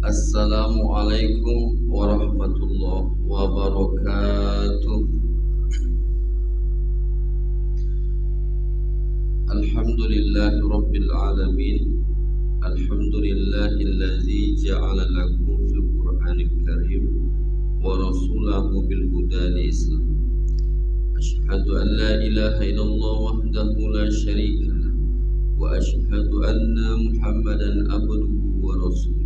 Assalamualaikum warahmatullahi wabarakatuh. Alhamdulillahi rabbil alamin. Alhamdulillahillazi ja'ala lakum fil Qur'anil karim wa rasulahu bil huda li Islam. Asyhadu an la ilaha illallah wahdahu la syarika lah wa asyhadu anna Muhammadan abduhu wa rasuluh.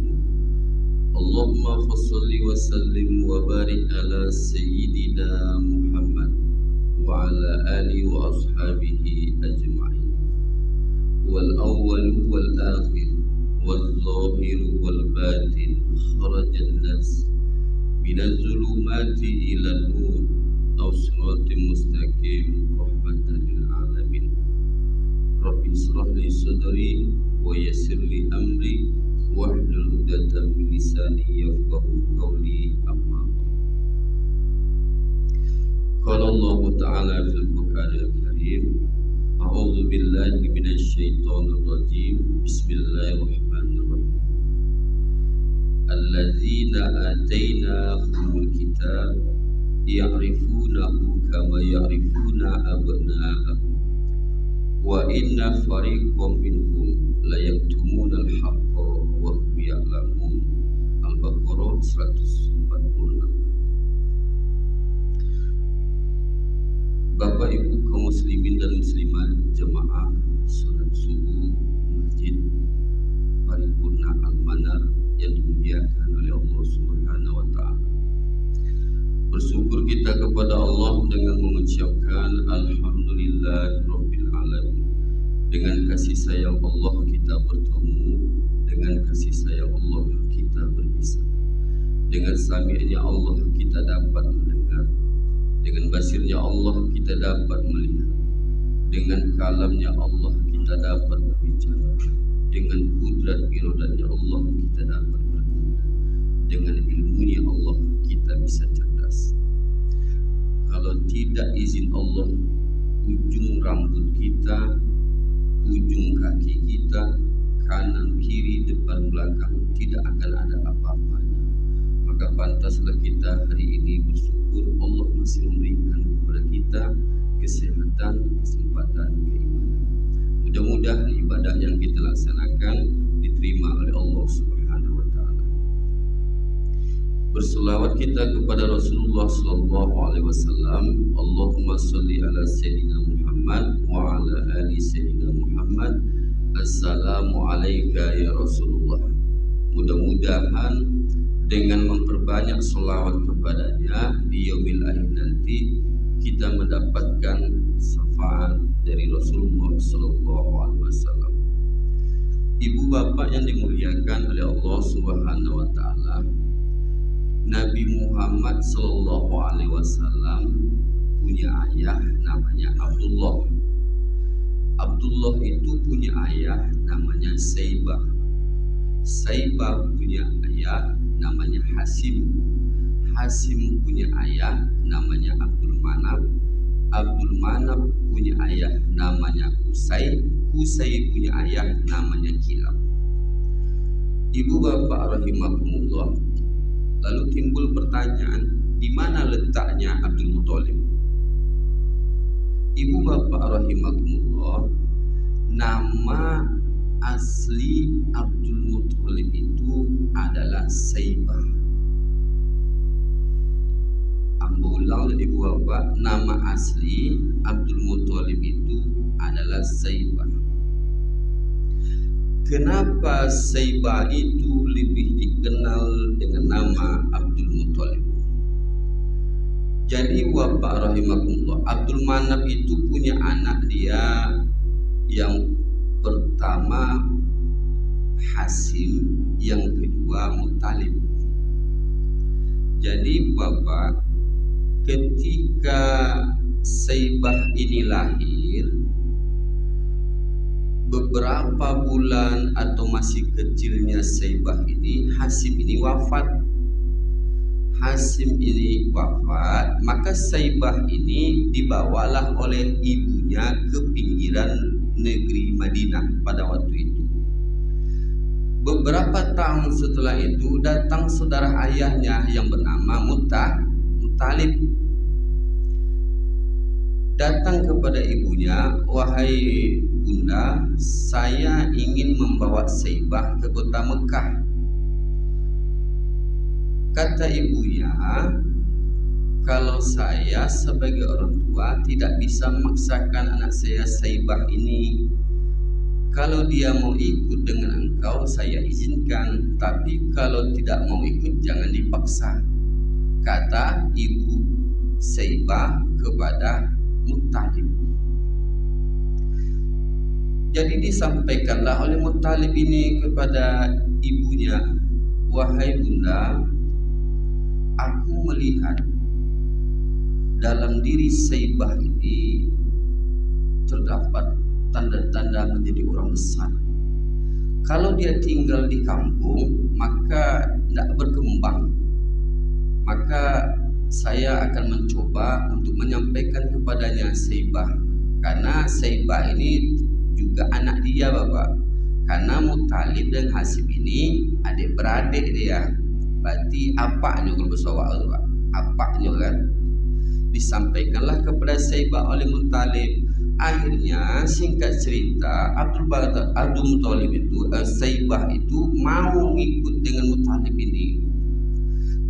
Allahumma fassalli wa sallim wa barik ala sayyidina Muhammad wa ala alihi wa ashabihi ajma'in. Wal awwal wal akhir wal zahir wal batin kharajan nas minaz zulumati ila nur aw siratim mustaqim rahmatan lil alamin. Rabbi israh li sadri wa yassir li amri wahlul 'uqdatam min lisani yafqahu qawli, amma ba'd. Qala Allah Ta'ala fil Qur'anil Karim, a'udzu billahi minasy syaithanir rajim. Bismillahirrahmanirrahim. Alladzina atainahumul kitab ya'rifunahu kama ya'rifuna abna'ahum wa inna fariqam minhum la yaktumuna al-haqqa wa hum ya'lamun. Al-Baqarah 146. Bapak Ibu kaum muslimin dan muslimat jemaah salat subuh Masjid Paripurna Al-Manar yang dimuliakan oleh Allah Subhanahu wa taala. Bersyukur kita kepada Allah dengan mengucapkan alhamdulillahirabbil alamin. Dengan kasih sayang Allah kita bertemu, dengan kasih sayang Allah kita berpisah. Dengan sami'nya Allah kita dapat mendengar, dengan basirnya Allah kita dapat melihat, dengan kalamnya Allah kita dapat berbicara, dengan kudrat iradatnya Allah kita dapat bergerak, dengan ilmunya Allah kita bisa cerdas. Kalau tidak izin Allah, ujung rambut kita, ujung kaki kita, kanan, kiri, depan, belakang tidak akan ada apa-apanya. Maka pantaslah kita hari ini bersyukur Allah masih memberikan kepada kita kesehatan, kesempatan, keimanan. Mudah-mudahan ibadah yang kita laksanakan diterima oleh Allah Subhanahu wa taala. Berselawat kita kepada Rasulullah sallallahu alaihi wasallam. Allahumma shalli ala sayyidina Muhammad wa ala ali sayyidina Muhammad. Assalamu alayka ya Rasulullah. Mudah-mudahan dengan memperbanyak selawat kepadanya di yaumil akhir nanti kita mendapatkan syafaat dari Rasulullah sallallahu alaihi wasallam. Ibu bapak yang dimuliakan oleh Allah Subhanahu wa taala, Nabi Muhammad sallallahu alaihi wasallam punya ayah namanya Abdullah. Abdullah itu punya ayah namanya Saibah. Saibah punya ayah namanya Hasim. Hasim punya ayah namanya Abdul Manaf. Abdul Manaf punya ayah namanya Qusay. Qusay punya ayah namanya Kilab. Ibu bapak rahimakumullah, lalu timbul pertanyaan, di mana letaknya Abdul Muthalib? Ibu bapak rahimakumullah, nama asli Abdul Muthalib itu adalah Saibah. Ambulang ibu bapak, nama asli Abdul Muthalib itu adalah Saibah. Kenapa Saibah itu lebih dikenal dengan nama Abdul Muthalib? Jadi bapak rahimakumullah, Abdul Manaf itu punya anak dia yang pertama Hasim, yang kedua Muthalib. Jadi bapak, ketika Saibah ini lahir, beberapa bulan atau masih kecilnya Saibah ini, Hasim ini wafat. Hasim ini wafat, maka Saibah ini dibawalah oleh ibunya ke pinggiran negeri Madinah pada waktu itu. Beberapa tahun setelah itu datang saudara ayahnya yang bernama Muttalib. Datang kepada ibunya, "Wahai bunda, saya ingin membawa Saibah ke kota Mekah." Kata ibunya, "Kalau saya sebagai orang tua tidak bisa memaksakan anak saya Saibah ini. Kalau dia mau ikut dengan engkau, saya izinkan. Tapi kalau tidak mau ikut, jangan dipaksa," kata ibu Saibah kepada Muttalib. Jadi disampaikanlah oleh Muttalib ini kepada ibunya, "Wahai bunda, aku melihat dalam diri Saibah ini terdapat tanda-tanda menjadi orang besar. Kalau dia tinggal di kampung, maka tidak berkembang. Maka saya akan mencoba untuk menyampaikan kepadanya Saibah, karena Saibah ini juga anak dia, Bapak. Karena Muttalib dan Hasib ini adik beradik dia. Berarti apaknya kalau bersawa itu, Pak? Apaknya kan? Disampaikanlah kepada Saibah oleh Muttalib. Akhirnya singkat cerita, Abdul Muttalib itu, Saibah itu mau ikut dengan Muttalib ini.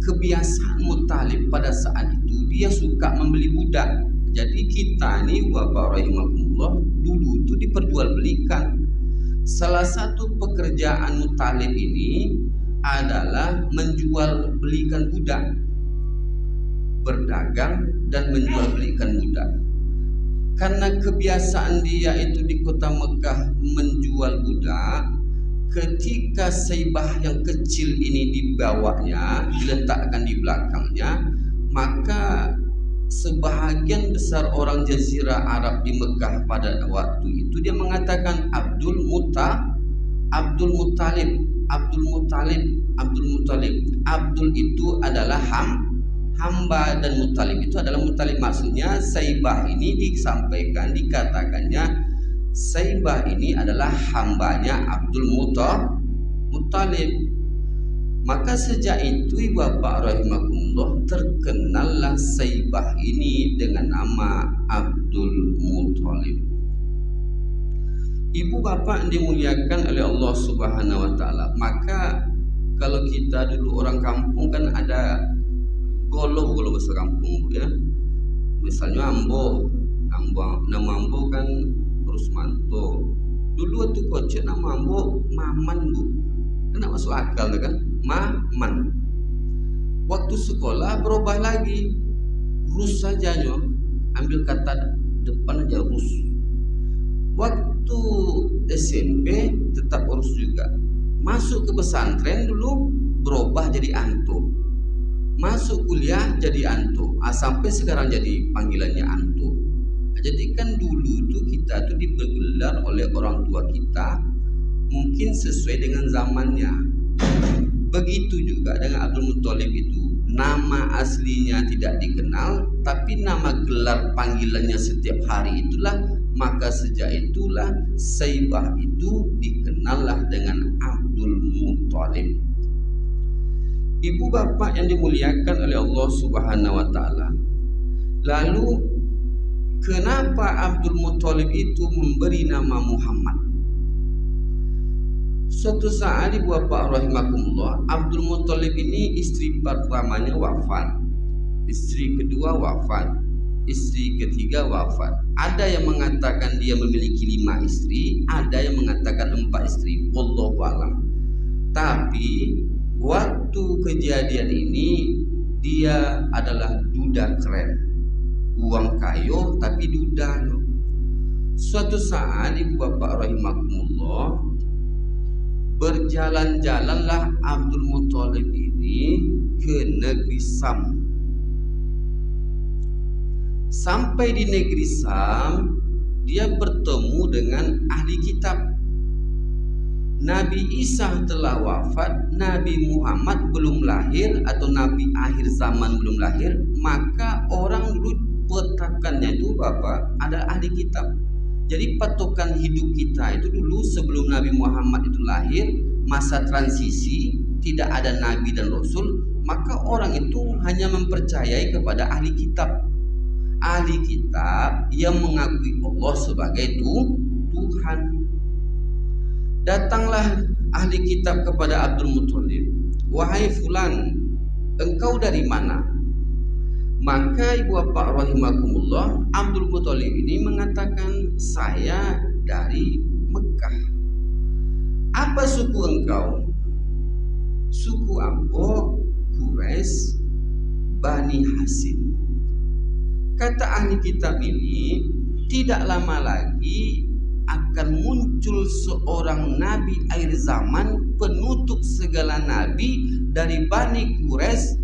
Kebiasaan Muttalib pada saat itu dia suka membeli budak. Jadi kita ini Bapak rahimahullah dulu itu diperjualbelikan. Salah satu pekerjaan Muttalib ini adalah menjual belikan budak, berdagang dan menjual belikan budak. Karena kebiasaan dia itu di kota Mekah menjual budak, ketika Saibah yang kecil ini dibawanya, diletakkan di belakangnya, maka sebahagian besar orang Jazirah Arab di Mekah pada waktu itu dia mengatakan Abdul Muttalib. Abdul itu adalah hamba dan Muttalib itu adalah Muttalib. Maksudnya Saibah ini dikatakannya Saibah ini adalah hambanya Abdul Muttalib. Maka sejak itu Bapak rahimahullah terkenallah Saibah ini dengan nama Abdul Muttalib. Ibu bapak dimuliakan oleh Allah Subhanahu wa taala. Maka kalau kita dulu orang kampung kan ada golo bahasa kampung ya. Misalnya nama Ambo kan Rusmanto. Dulu waktu kocek nama Ambo Maman, Bu. Kan masuk akal kan? Maman. Waktu sekolah berubah lagi. Rus saja nyo. Ambil kata depan aja Rus. Waktu SMP tetap Rus juga. Masuk ke pesantren dulu berubah jadi Anto. Masuk kuliah jadi Anto. Sampai sekarang jadi panggilannya Anto. Jadi kan dulu tuh kita tuh dibergelar oleh orang tua kita mungkin sesuai dengan zamannya. Begitu juga dengan Abdul Muttalib itu. Nama aslinya tidak dikenal, tapi nama gelar panggilannya setiap hari itulah. Maka sejak itulah Saibah itu dikenallah dengan Abdul Muttalib. Ibu bapak yang dimuliakan oleh Allah Subhanahu wa taala. Lalu kenapa Abdul Muttalib itu memberi nama Muhammad? Suatu saat ibu bapak rahimakumullah, Abdul Muttalib ini istri pertamanya wafat, istri kedua wafat, istri ketiga wafat. Ada yang mengatakan dia memiliki 5 istri, ada yang mengatakan 4 istri. Wallahu a'lam. Tapi waktu kejadian ini dia adalah duda keren, uang kayu tapi duda. Suatu saat ibu bapak rahimakumullah, berjalan-jalanlah Abdul Muttalib ini ke negeri Sam. Sampai di negeri Sam, dia bertemu dengan ahli kitab. Nabi Isa telah wafat, Nabi Muhammad belum lahir atau Nabi akhir zaman belum lahir. Maka orang dulu petakannya itu Bapak ada ahli kitab. Jadi patokan hidup kita itu dulu sebelum Nabi Muhammad itu lahir, masa transisi, tidak ada nabi dan rasul, maka orang itu hanya mempercayai kepada ahli kitab. Ahli kitab yang mengakui Allah sebagai Tuhan. Datanglah ahli kitab kepada Abdul Muthalib, "Wahai fulan, engkau dari mana?" Maka ibu bapak rahimakumullah, Abdul Muthalib ini mengatakan, "Saya dari Mekah." "Apa suku engkau?" "Suku Ambo, Quraisy, Bani Hasim." Kata ahli kitab ini, tidak lama lagi akan muncul seorang nabi akhir zaman, penutup segala nabi dari Bani Quraisy,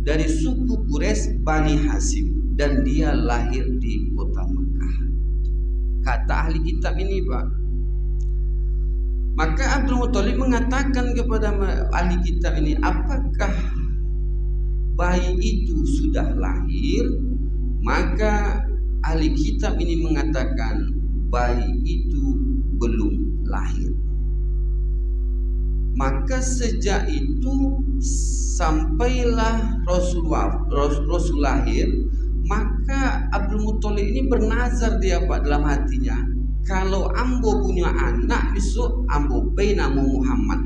dari suku Quraisy Bani Hasim, dan dia lahir di kota Mekah. Kata ahli kitab ini, Pak. Maka Abdul Muthalib mengatakan kepada ahli kitab ini, "Apakah bayi itu sudah lahir?" Maka ahli kitab ini mengatakan, bayi itu belum lahir. Maka sejak itu sampailah Rasul lahir. Maka Abdul Muthalib ini bernazar dia, Pak, dalam hatinya, kalau ambo punya anak besok ambo beri nama Muhammad,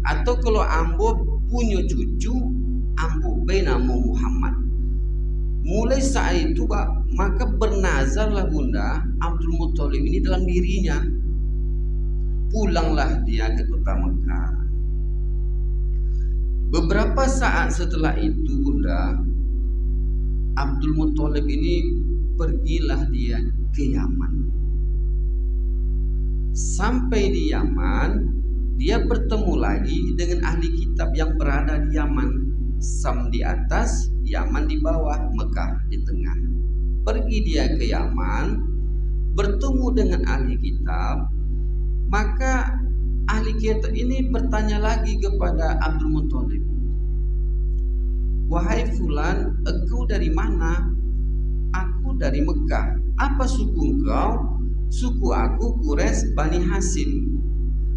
atau kalau ambo punya cucu ambo beri nama Muhammad. Mulai saat itu, Pak, maka bernazarlah Bunda Abdul Muthalib ini dalam dirinya. Pulanglah dia ke kota Mekah. Beberapa saat setelah itu, Bunda, Abdul Muthalib ini pergilah dia ke Yaman. Sampai di Yaman, dia bertemu lagi dengan ahli kitab yang berada di Yaman. Sam di atas, Yaman di bawah, Mekah di tengah. Pergi dia ke Yaman, bertemu dengan ahli kitab. Maka ahli kitab ini bertanya lagi kepada Abdul Muthalib, "Wahai fulan, engkau dari mana?" "Aku dari Mekah." "Apa suku engkau?" "Suku aku Quraisy Bani Hasim."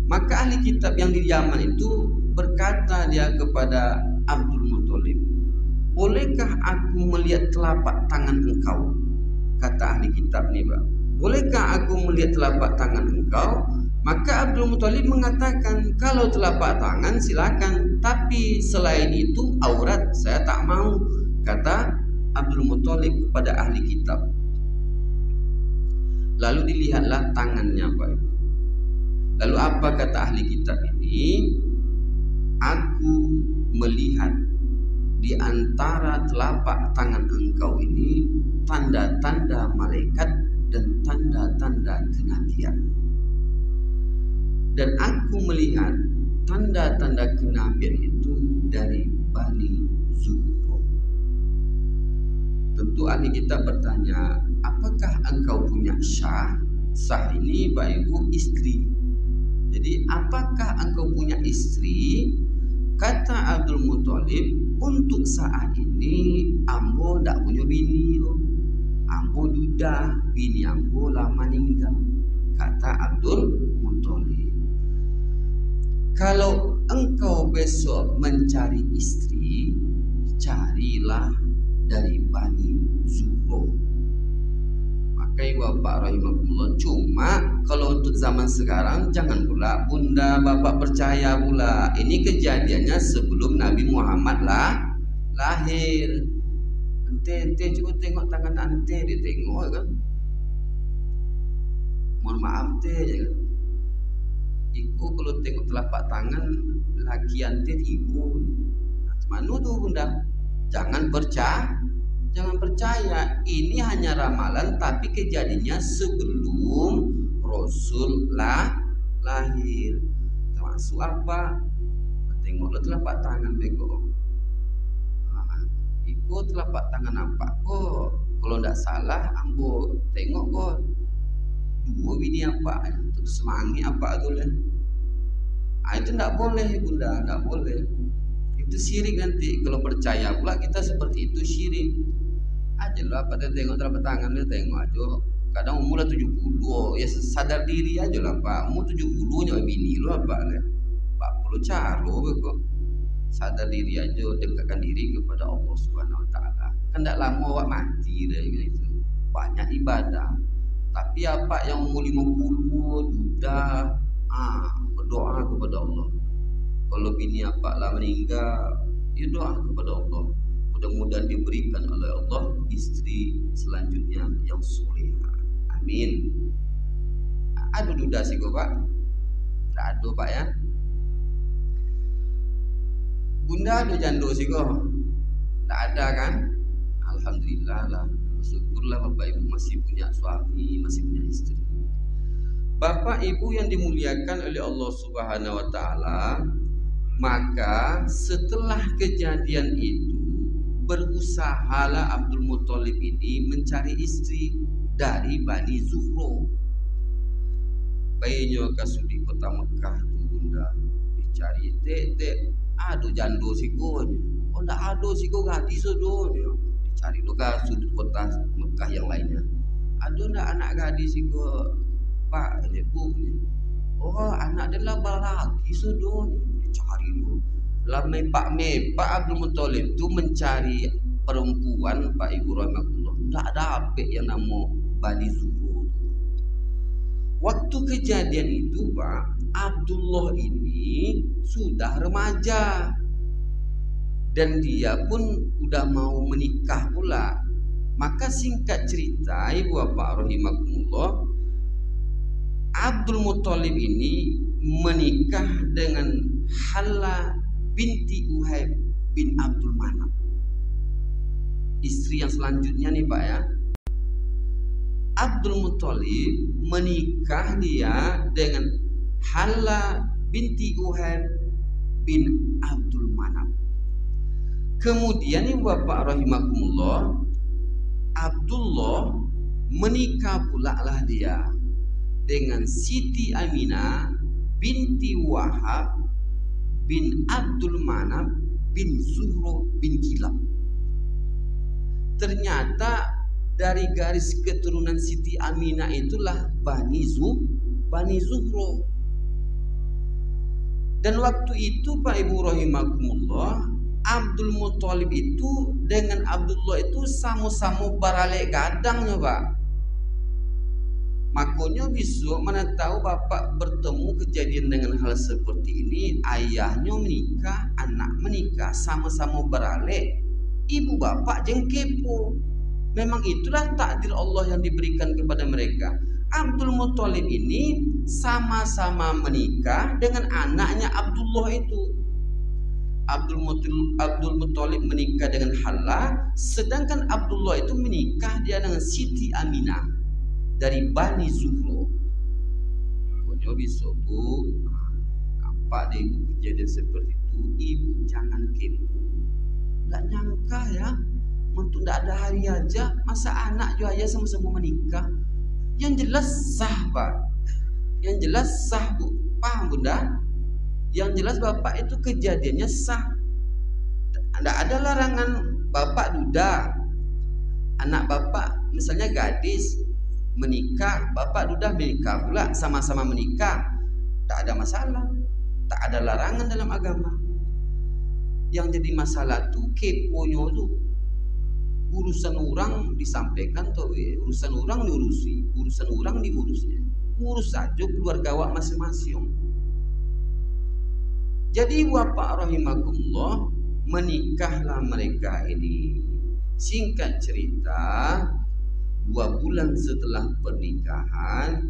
Maka ahli kitab yang di Yaman itu berkata dia kepada Abdul Muthalib, "Bolehkah aku melihat telapak tangan engkau?" Kata ahli kitab nih, Pak, "Bolehkah aku melihat telapak tangan engkau?" Maka Abdul Muthalib mengatakan, "Kalau telapak tangan silakan, tapi selain itu aurat saya tak mau." Kata Abdul Muthalib kepada ahli kitab. Lalu dilihatlah tangannya, Pak. Lalu apa kata ahli kitab ini? "Aku melihat di antara telapak tangan engkau ini tanda-tanda malaikat dan tanda-tanda kenabian. Dan aku melihat tanda-tanda kenabian itu dari Bani Zuhro." Tentu ahli kitab bertanya, "Apakah engkau punya syah?" Syah ini, Pak Ibu, istri. Jadi, apakah engkau punya istri? Kata Abdul Muthalib, "Untuk saat ini ambo tak punya bini, ambo duda, bini ambo lama meninggal." Kata Abdul Muthalib, "Kalau engkau besok mencari istri, carilah dari Bani Zuhro." Maka Bapak rahimahullah, cuma kalau untuk zaman sekarang jangan pula Bunda Bapak percaya pula. Ini kejadiannya sebelum Nabi Muhammad lahir. Ente coba tengok tangan ante, dia tengok kan. Mohon maaf ya kan. Iku kalau tengok telapak tangan laki ante ibu. Mana tuh Bunda? Jangan percaya, ini hanya ramalan, tapi kejadiannya sebelum Rasul lahir. Termasuk apa? Tengoklah telapak tangan bego. Ikut telapak tangan nampak kok. Kalau tidak salah, ambo tengok kok. Dua bini apa? Terus semangi apa tu lah? Itu tidak boleh Bunda, tidak boleh. Itu syirik nanti. Kalau percaya pula kita seperti itu syirik. Aja lah, pada tengok telapak tangan dia tengok aja. Kadang umur 70, ya sadar diri aja lah Pak. Umur 70 nyawa bini lu apa lah. perlu caro kok. Sadar diri aja, dekatkan diri kepada Allah Subhanahu Wa Taala. Kan tak lama awak mati dah gitu. Banyak ibadah. Tapi apa yang umur 50 duda, berdoa kepada Allah. Kalau bini apa lah meninggal, ya doa kepada Allah. Mudah-mudahan diberikan oleh Allah istri selanjutnya yang solehah. Amin. Ada duda sih kok Pak? Tak ada Pak ya. Bunda ada jando sih kok? Tak ada kan? Alhamdulillah lah. Syukurlah Bapak Ibu masih punya suami, masih punya istri. Bapak Ibu yang dimuliakan oleh Allah Subhanahu Wa Taala, maka setelah kejadian itu berusahalah Abdul Muthalib ini mencari istri dari Bani Zuhro. Bayinya kasudi kota Mekah tu bunda dicari tek ada jando sikonya. Oh ndak ada siko gadis sodonya. Dicari lo ke sudut kota Mekah yang lainnya. Ada ndak anak gadis siko Pak ini Bu? Oh anak dia lah laki sodonya. Dicari lo. Lah mepak Abdul Muthalib tu mencari perempuan Pak Ibu rahmatullah. Ndak ada apa yang nama Bani Zuhro. Waktu kejadian itu Pak, Abdullah ini sudah remaja dan dia pun udah mau menikah pula. Maka singkat cerita Ibu Bapak rahimakumullah, Abdul Muthalib ini menikah dengan Hala binti Uhayb bin Abdul Manaf. Istri yang selanjutnya nih Pak ya. Abdul Muthalib menikah dia dengan Hala binti Uhayb bin Abdul Manaf. Kemudian Ibu Bapak rahimakumullah, Abdullah menikah pula lah dia dengan Siti Aminah binti Wahab bin Abdul Manaf bin Zuhro bin Kilab. Ternyata dari garis keturunan Siti Aminah itulah Bani Zuhro. Dan waktu itu Pak Ibu rahimakumullah, Abdul Muthalib itu dengan Abdullah itu sama-sama baralek gadangnya Pak. Makanya besok mana tahu Bapak bertemu kejadian dengan hal seperti ini, ayahnya menikah, anak menikah, sama-sama baralek, ibu bapak jeng kepo. Memang itulah takdir Allah yang diberikan kepada mereka. Abdul Muthalib ini sama-sama menikah dengan anaknya Abdullah itu. Abdul Muthalib menikah dengan Hala, sedangkan Abdullah itu menikah dia dengan Siti Aminah dari Bani Zuhro. Pokoknya besok Bu, nampak deh ibu kejadian seperti itu, ibu jangan kepo. Nggak nyangka ya, untuk tidak ada hari aja masa anak juga aja sama-sama menikah. Yang jelas sah Pak, yang jelas sah Bu, paham Bunda? Yang jelas Bapak itu kejadiannya sah. Tidak ada larangan Bapak duda, anak Bapak misalnya gadis menikah, Bapak duda menikah pula, sama-sama menikah, tak ada masalah, tak ada larangan dalam agama. Yang jadi masalah tuh keponya tuh, urusan orang disampaikan tuh, urusan orang diurusi, urusan orang diurusnya, urus saja keluarga awak masing-masing. Jadi Bapak rahimakumullah, menikahlah mereka ini. Singkat cerita, 2 bulan setelah pernikahan,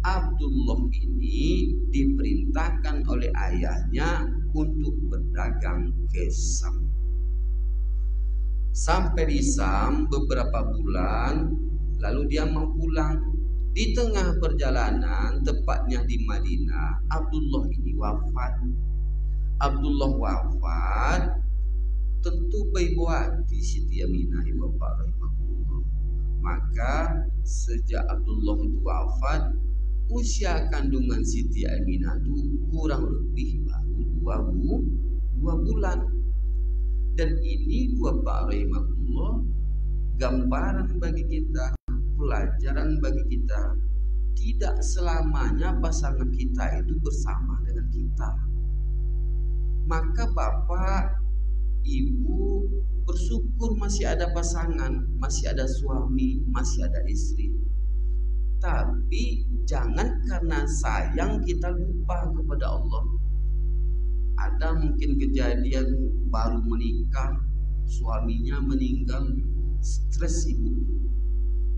Abdullah ini diperintahkan oleh ayahnya untuk berdagang ke Syam. Sampai di Syam beberapa bulan, lalu dia mau pulang. Di tengah perjalanan, tepatnya di Madinah, Abdullah ini wafat. Abdullah wafat, tentu ibu hati Siti Aminah ibu bapak rahimahullah. Maka sejak Abdullah itu wafat, usia kandungan Siti Aminah itu kurang lebih baru 2 bulan. Dan ini bapak rahimahullah gambaran bagi kita, pelajaran bagi kita. Tidak selamanya pasangan kita itu bersama dengan kita. Maka bapak, ibu bersyukur masih ada pasangan, masih ada suami, masih ada istri. Tapi jangan karena sayang kita lupa kepada Allah. Ada mungkin kejadian baru menikah, suaminya meninggal, stres ibu.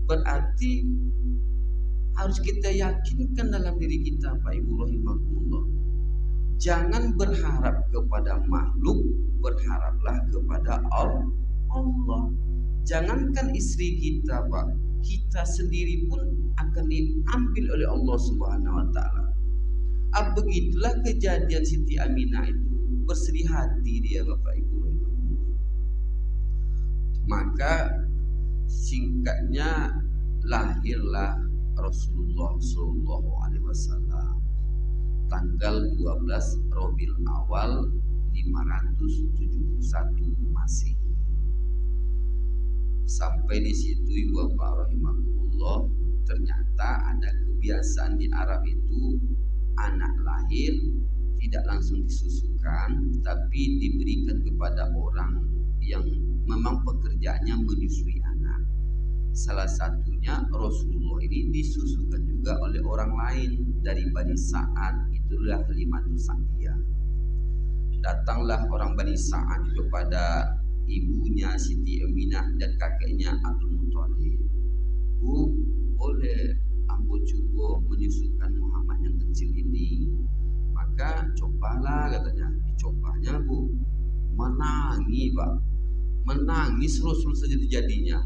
Berarti harus kita yakinkan dalam diri kita, Pak Ibu rahimakumullah. Jangan berharap kepada makhluk, berharaplah kepada Allah. Jangankan istri kita, Pak, kita sendiri pun akan diambil oleh Allah Subhanahu wa taala. Begitulah kejadian Siti Aminah itu, bersedih hati dia, Bapak Ibu. Maka singkatnya lahirlah Rasulullah Shallallahu Alaihi Wasallam tanggal 12 Rabiul Awal 571 Masehi. Sampai di situ Ibu Bapak rahimakumullah, ternyata ada kebiasaan di Arab itu, anak lahir tidak langsung disusukan, tapi diberikan kepada orang yang memang pekerjaannya menyusui anak. Salah satunya Rasulullah ini disusukan juga oleh orang lain dari Bani Sa'ad, itulah Halimatus Sa'diyah. Datanglah orang Bani Sa'ad kepada ibunya Siti Aminah dan kakeknya Abdul Muthalib. Bu, boleh ambo coba menyusukan Muhammad yang kecil ini? Maka cobalah, katanya. Dicobanya, Bu, menangis, Pak. Menangis Rasul sejadi-jadinya.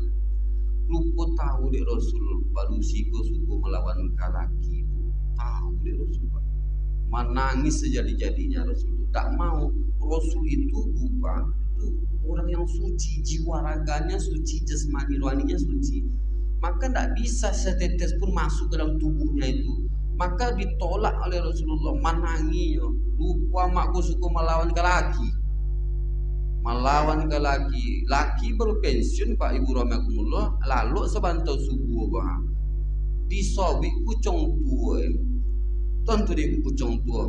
Lupa tahu dek Rasul baru suku melawan kalaki, Bu. Tahu dek Rasul, Pak. Menangis sejadi-jadinya Rasul. Tak mau. Rasul itu, Bu, Pak, itu orang yang suci, jiwa raganya suci, jasmani rohaninya suci. Maka tidak bisa setetes pun masuk ke dalam tubuhnya itu. Maka ditolak oleh Rasulullah, menangis. Lupa makku suku melawan ke laki. Melawan ke laki. Laki baru pensiun, Pak Ibu rahimakumullah, lalu sebantau subuh, Pak. Disobik kucing tua. Tentu di kucing tua.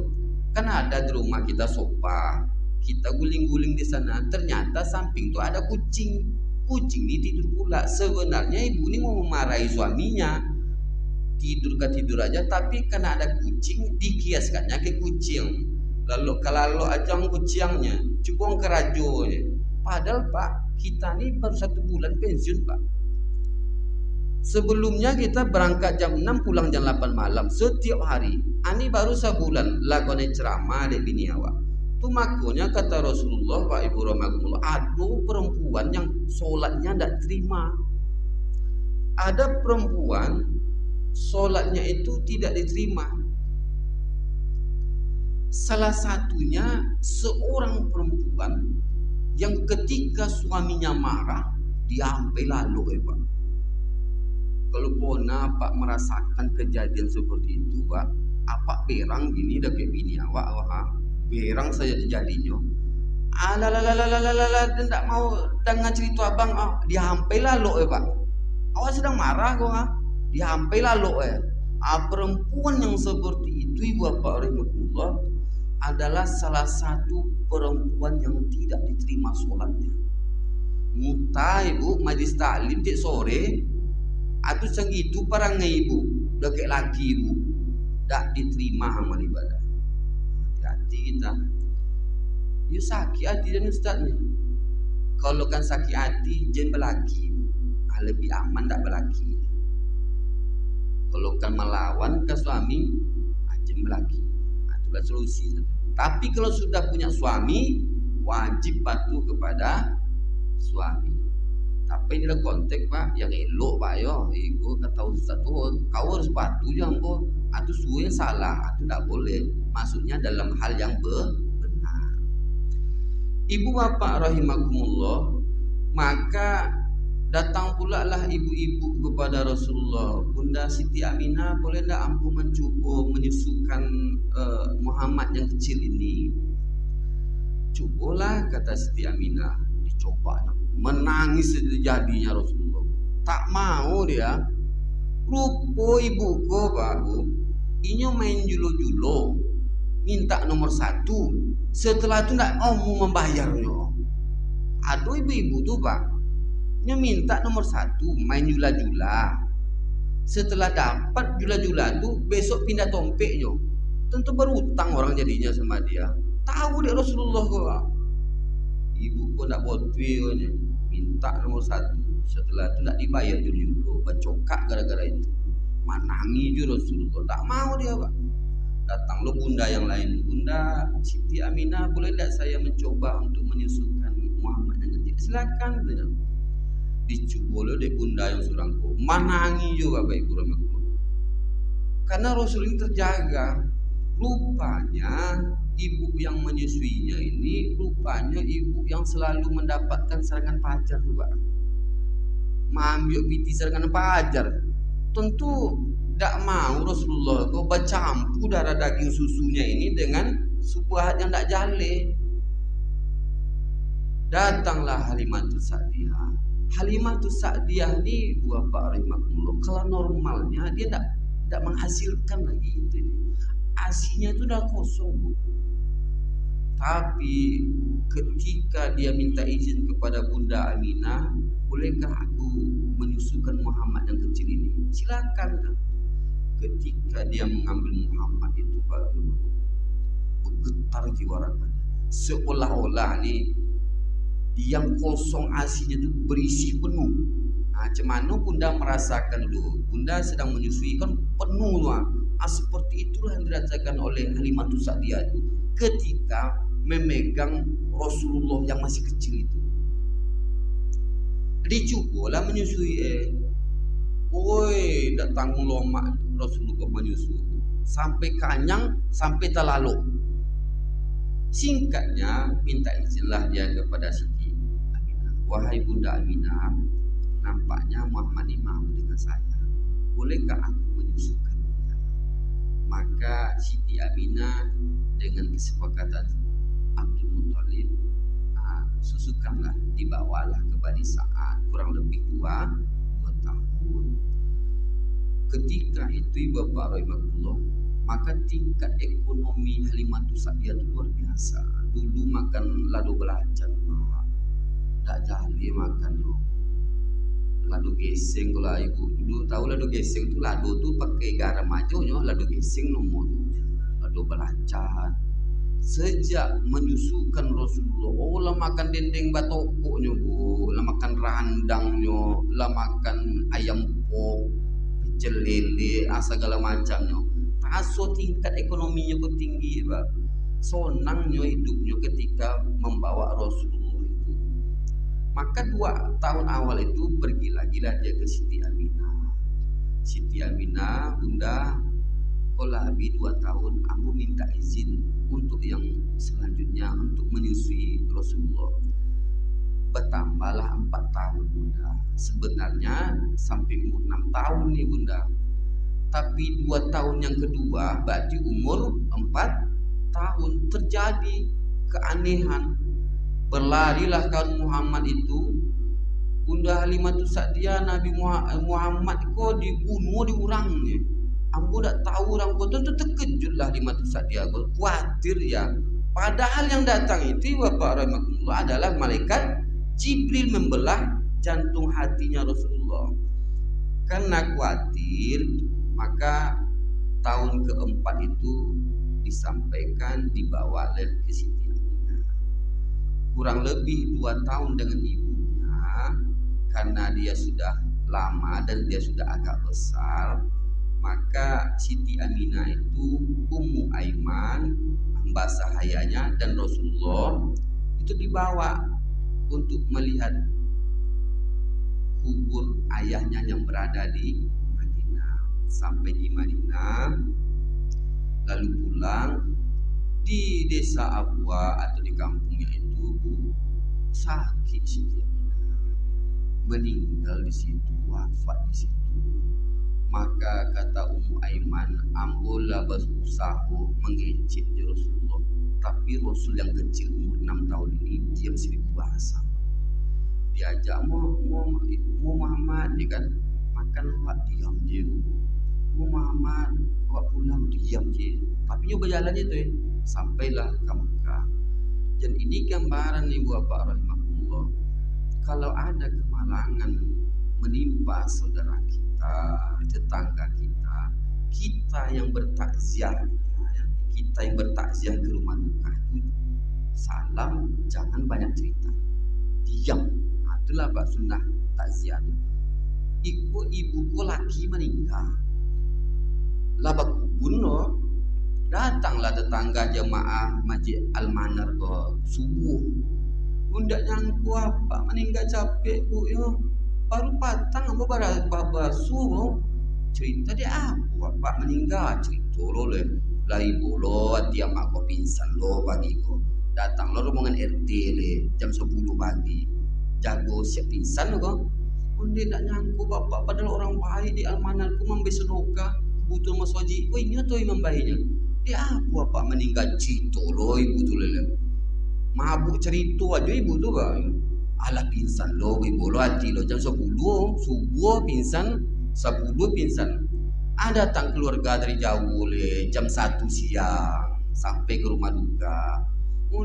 Kan ada di rumah kita sofa. Kita guling-guling di sana, ternyata samping tuh ada kucing. Kucing ini tidur pula. Sebenarnya ibu ini mau memarahi suaminya, tidur aja, tapi karena ada kucing dikiaskannya ke kucing. Lalu kalau ajang kucingnya cukong kerajo. Padahal Pak, kita ini baru 1 bulan pensiun, Pak. Sebelumnya kita berangkat jam 6, pulang jam 8 malam setiap hari. Ini baru sebulan lakukan ceramah di bini awak. Itu makanya kata Rasulullah, Pak Ibu rahimakumullah, ada perempuan yang sholatnya tidak terima. Ada perempuan sholatnya itu tidak diterima. Salah satunya seorang perempuan yang ketika suaminya marah diambil lalu, Pak. Kalau pernah Pak merasakan kejadian seperti itu, Pak, apa berang gini dah kayak bini awak, berang saya jadinya. Tidak mau dengan cerita abang, diambil lalu, Pak. Awak sedang marah kok, diambil lalu, perempuan yang seperti itu, Ibu Bapak rahimakumullah, adalah salah satu perempuan yang tidak diterima sholatnya. Muta Ibu majlis taklim cek sore, atau segitu parang ibu, udah kayak laki Ibu, tak diterima amal ibadah. Hati-hati kita. Ya sakit hati dan ustaznya. Kalau kan sakit hati, jangan berlaki. Lebih aman tak berlaki. Kalau kan melawan ke suami, jangan berlaki. Itulah solusi. Tapi kalau sudah punya suami, wajib patuh kepada suami. Tapi dalam konteks Pak yang elok Pak yo, ego kata ustaz tuh, kau harus patuh jangan kau. Atau suhu yang salah, atau tidak boleh. Maksudnya dalam hal yang benar. Ibu bapak rahimakumullah, maka datang pula lah ibu-ibu kepada Rasulullah. Bunda Siti Aminah, boleh tidak ampu mencoba menyusukan Muhammad yang kecil ini? Cobalah, kata Siti Aminah. Dicobanya, menangis jadinya Rasulullah. Tak mau dia. Rupo ibuku Pak, inyo main julo-julo, minta nomor satu, setelah itu nggak mau membayarnya. Aduh ibu-ibu tuh pak, dia minta nomor satu, main jula-jula. Setelah dapat jula-jula tuh besok pindah tompeknya, tentu berutang orang jadinya sama dia. Tahu dia Rasulullah kok. Ibu kok nggak botunya, minta nomor satu, setelah itu nggak dibayar dulu, bacokak gara-gara itu. Manangi juga Rasulullah, tak mau dia pak. Datang lo bunda yang lain, Bunda Siti Aminah, boleh tidak saya mencoba untuk menyusukan Muhammad yang kecil? Silakan. Dicoba lo deh bunda yang surangku, manangi juga bapak ibu rahmatullah. Karena Rasul ini terjaga. Rupanya ibu yang menyusuinya ini rupanya ibu yang selalu mendapatkan serangan pajar tuh pak. Mambiok piti serangan pajar. Tentu tidak mau Rasulullah kau bercampur darah daging susunya ini dengan subhat yang tidak jale. Datanglah Halimatus Sa'diyah. Halimatus Sa'diyah ini buah Pak rahimahullah, kalau normalnya dia tidak menghasilkan lagi itu. Asinya itu udah kosong bu. Tapi ketika dia minta izin kepada Bunda Aminah, bolehkah aku menyusukan Muhammad yang kecil ini? Silakan. Ketika dia mengambil Muhammad itu baru bergetar jiwa rasanya, seolah-olah nih yang kosong asinya itu berisi penuh. Nah, cemana Bunda merasakan dulu, Bunda sedang menyusui kan penuh lah. Seperti itulah yang dirasakan oleh Halimatus Sa'diyah itu ketika memegang Rasulullah yang masih kecil itu. Dicobalah menyusui, woi, tak tanggung lomak Rasulullah menyusui sampai kanyang, sampai terlalu. Singkatnya minta izinlah dia kepada Siti Aminah. Wahai Bunda Aminah, nampaknya Muhammad ini mau dengan saya. Bolehkah aku menyusukan dia? Maka Siti Aminah dengan kesepakatan Abdul Muthalib, susukanlah, dibawalah ke Bani Sa'ad, kurang lebih 2 tahun. Ketika itu Bapak rahimahullah, maka tingkat ekonomi Halimatus Sa'diyah itu luar biasa. Dulu makan lado belacan, tak jali makannya. Lado geseng kalau ibu dulu tahu lado geseng itu, lado tuh pakai garam aja nyo, lado geseng nomor lado belacan. Sejak menyusukan Rasulullah, oh lah makan dendeng batokoknya bu, lah makan randangnya, lah makan ayam pop, pecel lele, segala macamnya. Taso tingkat ekonominya pun tinggi pak. Sonangnya hidupnya ketika membawa Rasulullah itu. Maka 2 tahun awal itu pergi lagi lah dia ke Siti Aminah. Siti Aminah, Bunda, kalau habis 2 tahun, aku minta izin untuk yang selanjutnya untuk menyusui Rasulullah. Bertambahlah 4 tahun Bunda. Sebenarnya sampai umur 6 tahun nih Bunda. Tapi 2 tahun yang kedua berarti umur 4 tahun terjadi keanehan. Berlarilah kaum Muhammad itu. Bunda Halimatus Sa'diyah, Nabi Muhammad kok dibunuh di orangnya. Ambo tak tahu orang betul tu terkejutlah Halimatus Sa'diyah, khawatir ya. Padahal yang datang itu Bapak rahimahullah adalah malaikat Jibril membelah jantung hatinya Rasulullah. Karena khawatir, maka tahun keempat itu disampaikan dibawa ke Siti Aminah. Kurang lebih 2 tahun dengan ibunya, karena dia sudah lama dan dia sudah agak besar. Maka Siti Aminah itu Ummu Aiman, mbak sahayanya, dan Rasulullah itu dibawa untuk melihat kubur ayahnya yang berada di Madinah. Sampai di Madinah, lalu pulang di desa Abwa atau di kampungnya itu sakit Siti Aminah, meninggal di situ, wafat di situ. Maka kata Ummu Aiman, ambolah berusaha mengecek Rasulullah, tapi Rasul yang kecil umur 6 tahun ini dia masih bahasa. Diajak mau Muhammad, dia kan makan wak diam je. Muhammad, awak pulang diam je. Tapi nyoba jalannya tu sampailah ke Mekah. Dan ini gambaran ibu bapak rahimahullah. Kalau ada kemalangan menimpa saudara kita, tetangga kita, kita yang bertakziah, kita yang bertakziah ke rumah duka itu salam, jangan banyak cerita, diam. Itulah bab sunnah takziah tu. Ibuku laki meninggal, labak bunuh, datanglah tetangga jemaah Masjid Al-Manar ke subuh. Undak nyangku apa meninggal capek bu yo. Baru patang apa basuh cerita dia apa bapak meninggal cerita lo le. Lah ibu lo dia mak ko pingsan lo pagi ko. Datang lo rombongan RT le jam 10 pagi. Jago siap pingsan ko. Undi nak nyangku bapak padahal orang baik di Al-Manar ku memberi sedekah kebutuhan Mas Haji. Ko ingat tu imam baiknya. Dia apa bapak meninggal cerita lo ibu tu le. Mabuk cerita aja ibu tu kan. Alah pingsan lo ibu lo hati lo jam 10 subuh pingsan, 10 pingsan. Ada datang keluarga dari jauh le jam 1 siang sampai ke rumah duka.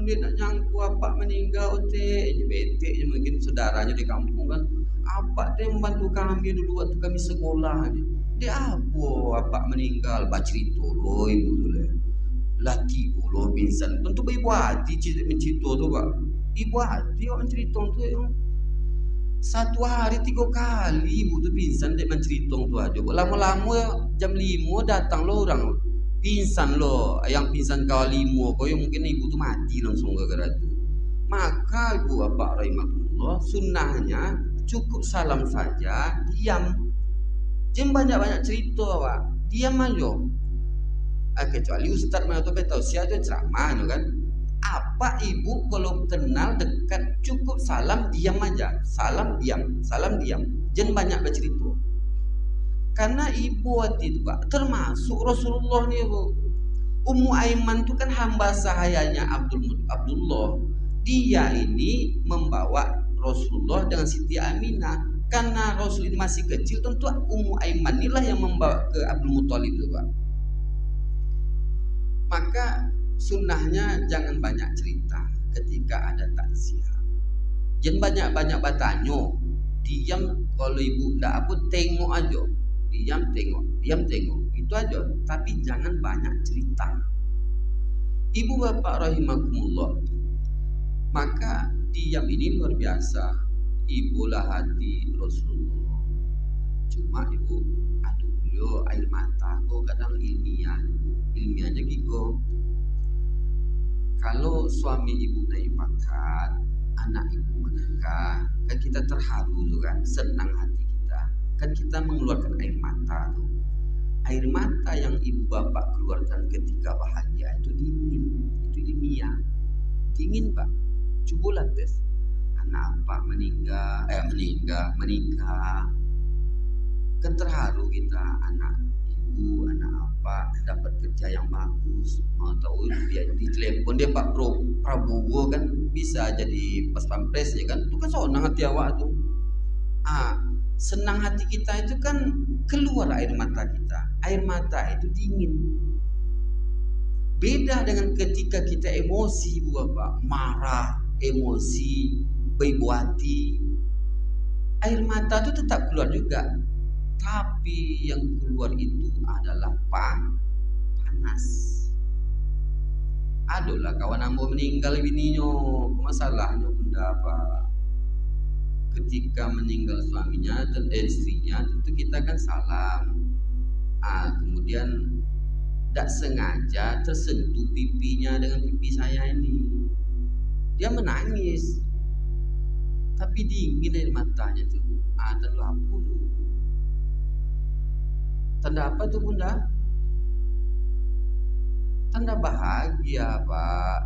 Dia nak nyangku apa meninggal teh bete je mungkin saudaranya di kampung kan. Apa dia membantu kami dulu waktu kami sekolah. Dia apa meninggal baca cerita lo ibu tu le. Laki lo pingsan. Tentu ibu hati mencerita tu pak. Ibu hati orang cerita tu yang 1 hari 3 kali ibu tu pingsan dia mencerita tu aja. Lama-lama jam 5 datang lo orang pingsan lo. Yang pingsan kawal 5 kau yang mungkin ibu tu mati langsung gara-gara tu. Maka ibu bapak rahimahullah sunnahnya cukup salam saja, diam. Jangan banyak-banyak cerita pak. Diam aja. Kecuali Ustaz mana tu tahu siapa tu ceramah tu kan. Apa ibu kalau kenal dekat cukup salam diam aja. Salam diam, salam diam. Jangan banyak bercerita. Karena ibu hati itu pak termasuk Rasulullah ni bu. Ummu Aiman tu kan hamba sahayanya Abdullah. Dia ini membawa Rasulullah dengan Siti Aminah. Karena Rasul ini masih kecil, tentu Ummu Aiman inilah yang membawa ke Abdul Muthalib itu pak. Maka sunnahnya jangan banyak cerita ketika ada takziah. Jangan banyak-banyak bertanya. Diam kalau ibu ndak apa tengok aja. Diam tengok. Itu aja. Tapi jangan banyak cerita. Ibu bapak rahimakumullah. Maka diam ini luar biasa. Ibulah hati Rasulullah. Cuma ibu aduh beliau air mata kok kadang ilmiahnya gitu. Kalau suami ibu naik pangkat, anak ibu menikah, kan kita terharu tuh kan, senang hati kita. Kan kita mengeluarkan air mata tuh. Air mata yang ibu bapak keluarkan ketika bahagia itu dingin, itu ilmiah. Dingin pak. Cobalah tes. Anak apa menikah. Kan terharu kita anak ibu, anak apa dapat kerja yang bagus. Mau tahu dia di telepon dia Pak Prabowo kan bisa jadi pas pampres ya kan. Itu kan senang hati awak tuh. Senang hati kita itu kan keluar air mata kita. Air mata itu dingin. Beda dengan ketika kita emosi bu bapak, marah, emosi, beribu hati. Air mata itu tetap keluar juga. Tapi yang keluar itu adalah panas. Aduhlah kawan ambo meninggal bininya, masalahnya bunda apa? Ketika meninggal suaminya dan istrinya, tentu kita kan salam. Kemudian tidak sengaja tersentuh pipinya dengan pipi saya ini. Dia menangis, tapi dingin air matanya tuh. Dan lapu tuh. Tanda apa tuh bunda? Tanda bahagia pak.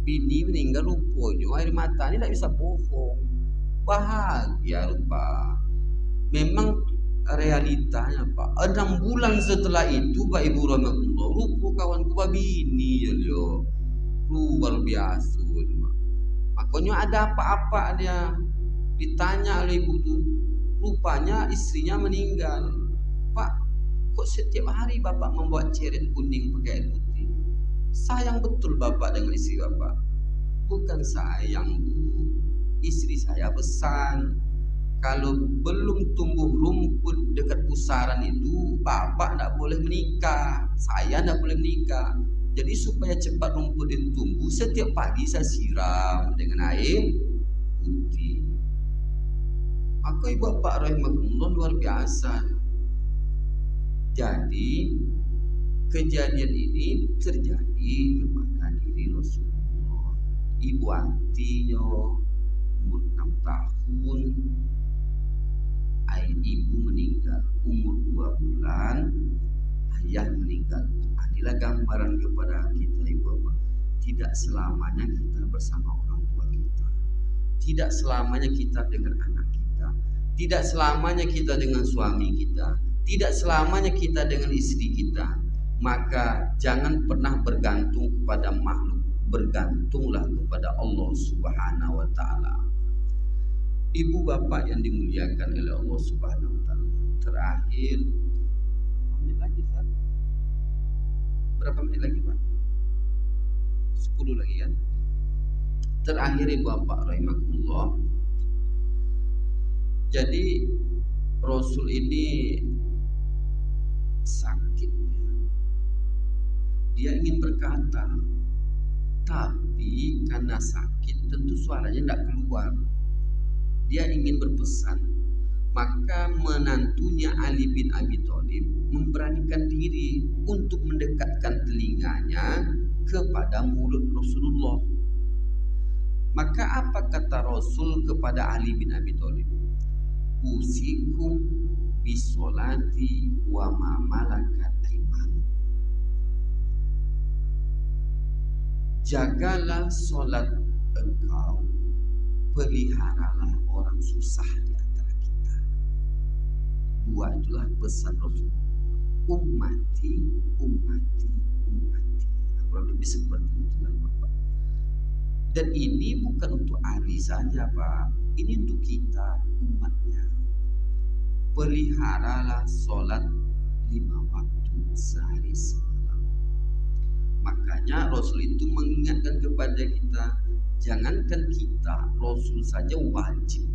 Bini meninggal rupanya air mata ini tidak bisa bohong. Bahagia rupa. Memang realitanya pak. 6 bulan setelah itu pak ibu rahmatullah, rupa kawanku bini ya yo. Luar biasa. Makanya ada apa-apa dia ditanya oleh ibu tuh. Rupanya istrinya meninggal. Pak, kok setiap hari bapak membawa ceret kuning pakai air putih? Sayang betul bapak dengan istri bapak. Bukan sayang bu, istri saya pesan, kalau belum tumbuh rumput dekat pusaran itu, bapak tidak boleh menikah, saya tidak boleh menikah. Jadi supaya cepat rumput itu tumbuh, setiap pagi saya siram dengan air putih. Maka ibu bapak rahimahullah luar biasa. Jadi kejadian ini terjadi kepada diri Rasulullah. Ibu antinya umur 6 tahun, ayah ibu meninggal umur 2 bulan, ayah meninggal. Inilah gambaran kepada kita ibu bapak. Tidak selamanya kita bersama orang tua kita. Tidak selamanya kita dengan anak kita. Tidak selamanya kita dengan suami kita. Tidak selamanya kita dengan istri kita. Maka jangan pernah bergantung kepada makhluk. Bergantunglah kepada Allah Subhanahu wa ta'ala. Ibu bapak yang dimuliakan oleh Allah Subhanahu wa ta'ala. Terakhir, berapa menit lagi Pak? Berapa menit lagi Pak? 10 lagi kan? Terakhir ibu bapak rahimakumullah. Jadi Rasul ini sakit. Dia ingin berkata, tapi karena sakit tentu suaranya tidak keluar. Dia ingin berpesan. Maka menantunya Ali bin Abi Thalib memberanikan diri untuk mendekatkan telinganya kepada mulut Rasulullah. Maka apa kata Rasul kepada Ali bin Abi Thalib? Usikum bisolati wa ma malakat aimanukum. Jagalah solat engkau, peliharalah orang susah di antara kita. Dua itulah pesan Rasul. Ummati, ummati, ummati. Kurang lebih seperti itulah Bapak. Dan ini bukan untuk Ali saja Pak. Ini untuk kita umatnya. Peliharalah solat 5 waktu sehari semalam. Makanya Rasul itu mengingatkan kepada kita, jangankan kita, Rasul saja wajib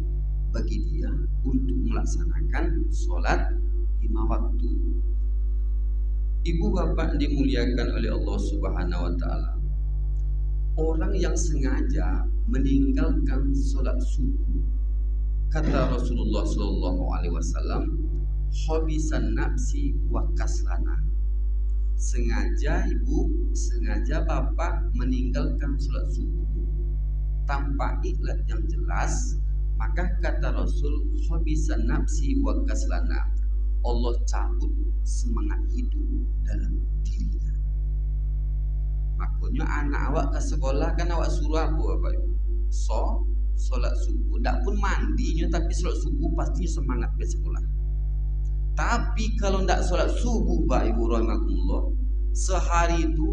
bagi dia untuk melaksanakan solat 5 waktu. Ibu bapak dimuliakan oleh Allah Subhanahu wa ta'ala. Orang yang sengaja meninggalkan solat subuh, kata Rasulullah SAW, hobisan nafsi wa kaslana. Sengaja ibu, sengaja bapak meninggalkan solat subuh tanpa iklat yang jelas, maka kata Rasul, hobisan nafsi wa kaslana. Allah cabut semangat hidup dalam dirinya. Makanya anak awak ke sekolah kan awak suruh apa Bapak Ibu? Solat subuh. Tak pun mandinya tapi solat subuh pasti semangat ke sekolah. Tapi kalau tak solat subuh Bapak Ibu rahimahullah, sehari itu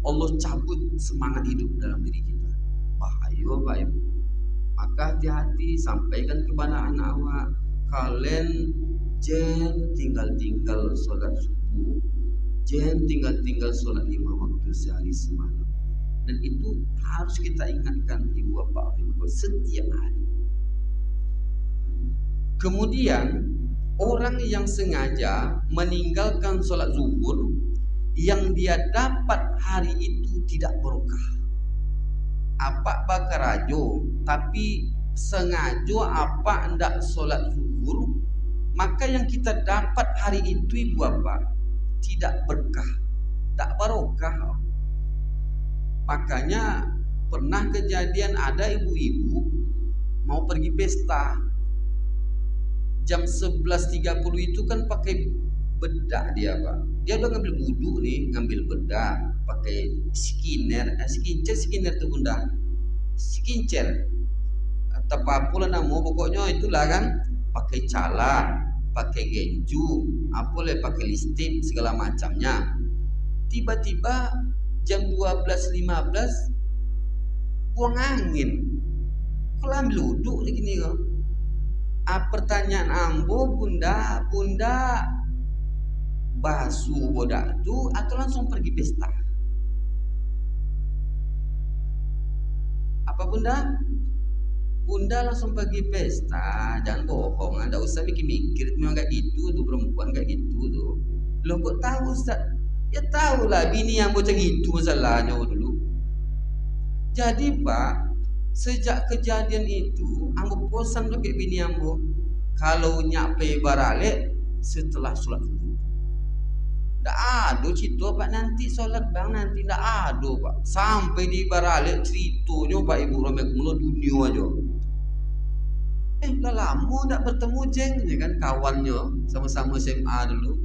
Allah cabut semangat hidup dalam diri kita. Bahaya Bapak Ibu. Maka hati-hati, sampaikan kepada anak awak, kalian jangan tinggal-tinggal solat subuh, jangan tinggal-tinggal solat 5 waktu sehari semalam. Dan itu harus kita ingatkan ibu bapak setiap hari. Kemudian orang yang sengaja meninggalkan solat zuhur, yang dia dapat hari itu tidak barokah. Apa bakarajo, tapi sengaja apa ndak solat zuhur, maka yang kita dapat hari itu ibu bapak tidak berkah, tak barokah. Makanya pernah kejadian ada ibu-ibu mau pergi pesta, jam 11.30 itu kan pakai bedak dia Pak. Dia udah ngambil wudhu nih, ngambil bedak, pakai skincare tuh bunda, skincare atau apa nama pokoknya itulah kan, pakai cala, pakai genju, apalah pakai lipstick segala macamnya. Tiba-tiba jam 12.15 buang angin. Kalau ambil wudhu begini kok. Pertanyaan ambo, bunda, basuh bodak tu atau langsung pergi pesta? Apa bunda? Bunda langsung pergi pesta, jangan bohong, anda usah mikir-mikir, memang kayak gitu tuh perempuan kayak gitu tuh. Lo kok tahu Ustaz? Ya tahulah bini yang macam itu masalahnya dulu. Jadi Pak, sejak kejadian itu, ambo bosan tuh kayak bini ambo. Kalau nyape barale setelah sholat zuhur. Nggak ada cerita Pak nanti sholat bang nanti nggak ada Pak. Sampai di barale ceritanya Pak Ibu Romekumullah dunia aja. Udah lama nggak bertemu jeng, ya kan kawannya sama-sama SMA dulu.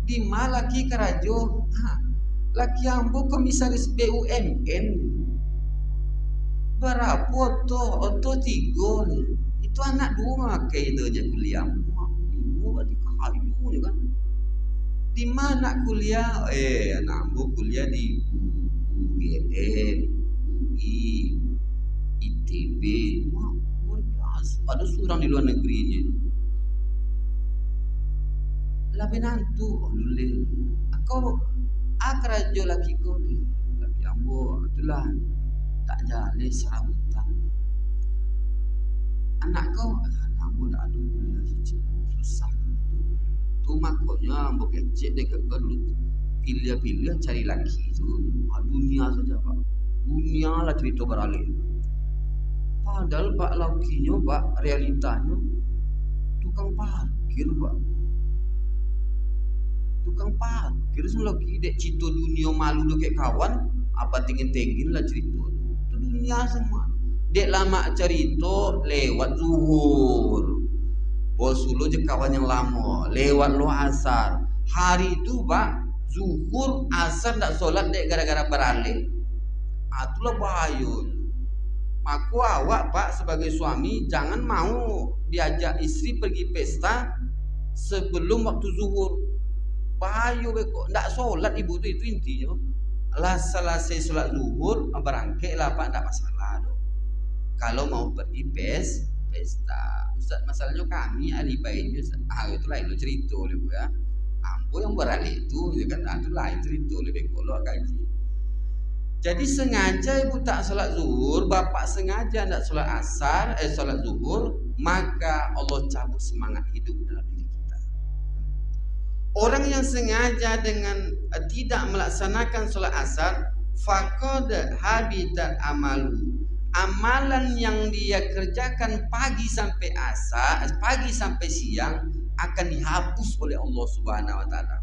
Di mana laki kerajo? Laki ambo komisaris BUMN. Berapa oto 3 itu anak 2 kayak itu aja kuliah. Ibu berarti kayu ya kan. Di mana kuliah? Anak ambo kuliah di UGM, UI, ITB. Wah, luar biasa. Ada seorang di luar negerinya. Labi nantu, lule. Aku akrajo laki ko ni. Laki ambo itulah tak jale serabutan. Anak kau, anak ambo tak ada kuliah susah. Tu makanya ambo kecil dekat perlu pilih-pilih cari laki tu. Dunia saja Pak. Dunia lah cerita beralih. Padahal Pak lakinya Pak realitanya tukang parkir Pak. Tukang parkir lagi dek cerita dunia malu dek kawan apa tingin-tingin lah cerita itu dunia semua dek lama cerita lewat zuhur bos lo je kawan yang lama lewat lo asar hari itu Pak zuhur asar tak solat dek gara-gara beralih itulah bahaya. Maka awak Pak sebagai suami jangan mau diajak istri pergi pesta sebelum waktu zuhur. Bahaya kok ndak solat ibu tu itu intinya. Lah selesai solat zuhur berangkat lah Pak ndak masalah doh. Kalau mau pergi pesta. Ustaz masalahnya kami ahli baiknya Ustaz. Itu lain lo cerita le Bu ya. Ambo yang beralih itu ya kan itu lain cerita lebih kalau kaji. Jadi sengaja ibu tak solat zuhur, bapak sengaja ndak solat asar, solat zuhur, maka Allah cabut semangat hidup dalam diri kita. Orang yang sengaja dengan tidak melaksanakan solat asar, faqad habitat amalu. Amalan yang dia kerjakan pagi sampai asar, pagi sampai siang akan dihapus oleh Allah Subhanahu wa taala.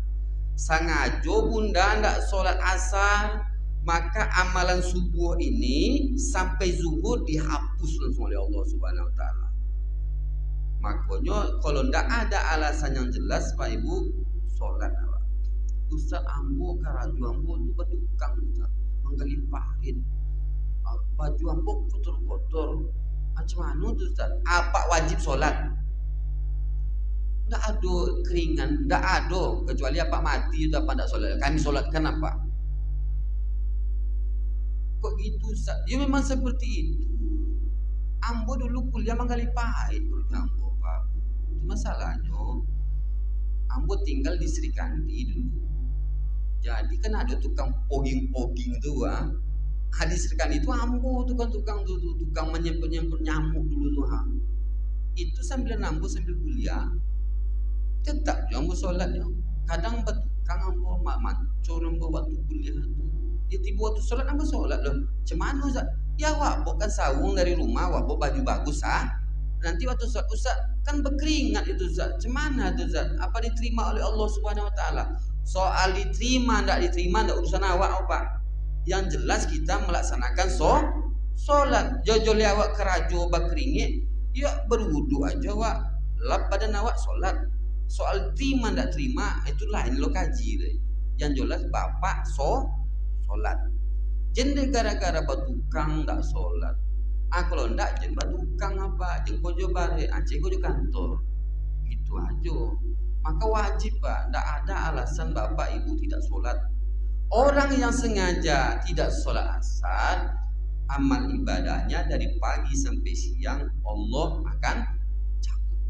Sengaja bunda ndak solat asar, maka amalan subuh ini sampai zuhur dihapus langsung oleh Allah Subhanahu wa taala. Makanya kalau ndak ada alasan yang jelas Pak Ibu solat apa? Ustaz ambo karaju ambo tu bertukang Ustaz menggali parit. Baju ambo kotor-kotor. Macam mana tu Ustaz? Apa wajib solat? Ndak ada keringan, ndak ada kecuali apa mati itu apa ndak solat. Kami solatkan apa? Kok gitu Ustaz? Ya memang seperti itu. Ambo dulu kuliah menggali pahit ambo Pak. Itu masalahnya. Ambo tinggal di Sri Kandi dulu. Jadi kan ada tukang poging-poging tu di Sri Kandi itu ambo tukang menyemput nyamuk dulu tuh Itu sambil ambo sambil kuliah. Tetap ambo solatnya. Kadang bertukang ambo mancur ambo waktu kuliah tu. Ya tiba waktu sholat apa sholat loh. Cuman Ustaz, ya wak kan sawung dari rumah, wak baju bagus Nanti waktu sholat Ustaz kan berkeringat itu Ustaz. Cemana itu Ustaz? Apa diterima oleh Allah Subhanahu wa taala? Soal diterima ndak diterima ndak urusan awak Pak. Yang jelas kita melaksanakan sholat. Jojol awak kerajo berkeringat, ya berwudu aja wak. Lap badan awak sholat. Soal terima ndak terima itu lain lo kaji deh. Yang jelas bapak sholat. Jende gara-gara batukang tak solat. Kalau ndak jen batukang apa? Jen kojo bare, aceh kojo kantor. Gitu aja. Maka wajib Pak, ndak ada alasan bapak ibu tidak solat. Orang yang sengaja tidak solat asar, amal ibadahnya dari pagi sampai siang Allah akan cabut.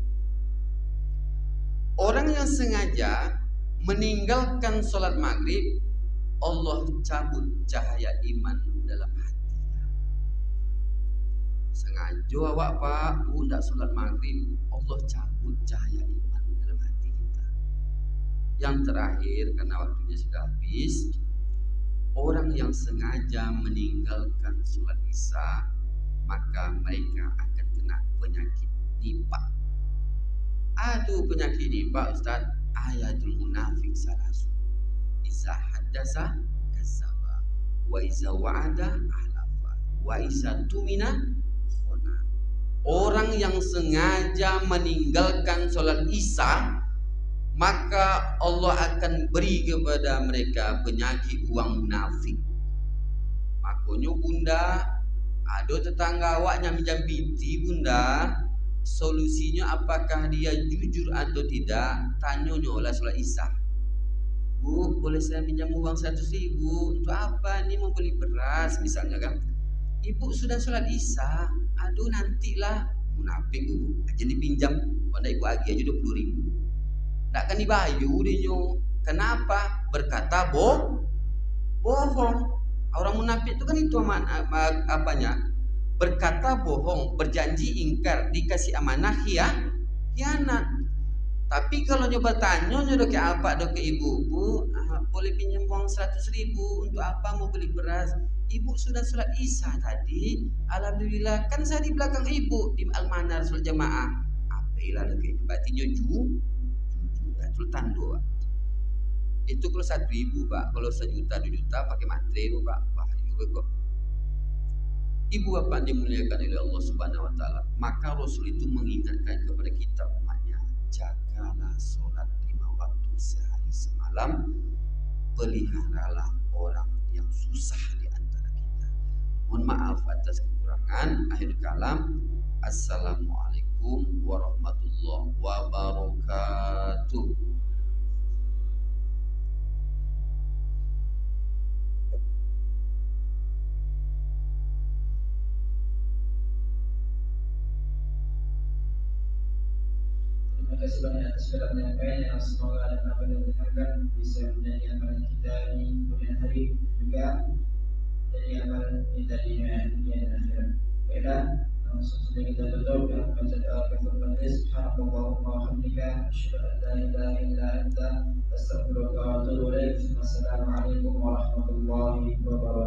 Orang yang sengaja meninggalkan sholat maghrib, Allah cabut cahaya iman dalam hatinya. Sengaja awak pak, bu, tidak sholat maghrib, Allah cabut cahaya iman dalam hati kita. Yang terakhir, karena waktunya sudah habis, orang yang sengaja meninggalkan sholat isya, maka mereka akan kena penyakit nifaq. Aduh, penyakit nifaq Ustaz, ayatul munafik salasu. Iza haddasa kasaba, wa iza wa'ada ahlafa, wa iza tumina khona. Orang yang sengaja meninggalkan sholat isya, maka Allah akan beri kepada mereka penyakit uang munafik. Makanya bunda, ada tetangga awaknya minjam piti bunda, solusinya apakah dia jujur atau tidak, tanyanya oleh sholat isya. Bu, boleh saya minjam uang 100.000? Untuk apa? Ini mau beli beras misalnya kan. Ibu sudah sholat isya. Aduh, nantilah. Munafik bu, aja dipinjam. Pada ibu agi aja 20.000. Tak akan dibayar dia. Kenapa? Berkata bohong. Orang munafik itu kan itu apanya? Berkata bohong, berjanji ingkar, dikasih amanah khianat. Tapi kalau nyoba tanya dok ke apa, dok ke ibu, bu, boleh pinjam uang 100.000 untuk apa, mau beli beras? Ibu sudah sholat isya tadi, alhamdulillah kan saya di belakang ibu di Al-Manar sholat jamaah. Apalah dok, berarti jujur ya, sultan doa. Itu kalau 1.000 pak, kalau 1.000.000 2.000.000 pakai matre bu pak, bahaya kok. Ibu bapak dimuliakan oleh Allah Subhanahu Wa Taala, maka Rasul itu mengingatkan kepada kita umatnya, jagalah sholat 5 waktu sehari semalam, peliharalah orang yang susah di antara kita. Mohon maaf atas kekurangan. Akhir kalam, assalamualaikum warahmatullahi wabarakatuh. Terima kasih banyak atas segala penyampaian yang semoga dan apa yang didengarkan bisa menjadi amalan kita di kemudian hari dan juga jadi amalan kita di dunia dan akhirat. Baiklah, langsung saja kita tutup dengan baca doa kafaratul majlis. Subhanallahumma wa bihamdika, asyhadu an la ilaha illa anta, astaghfiruka wa atubu ilaik. Wassalamualaikum warahmatullahi wabarakatuh.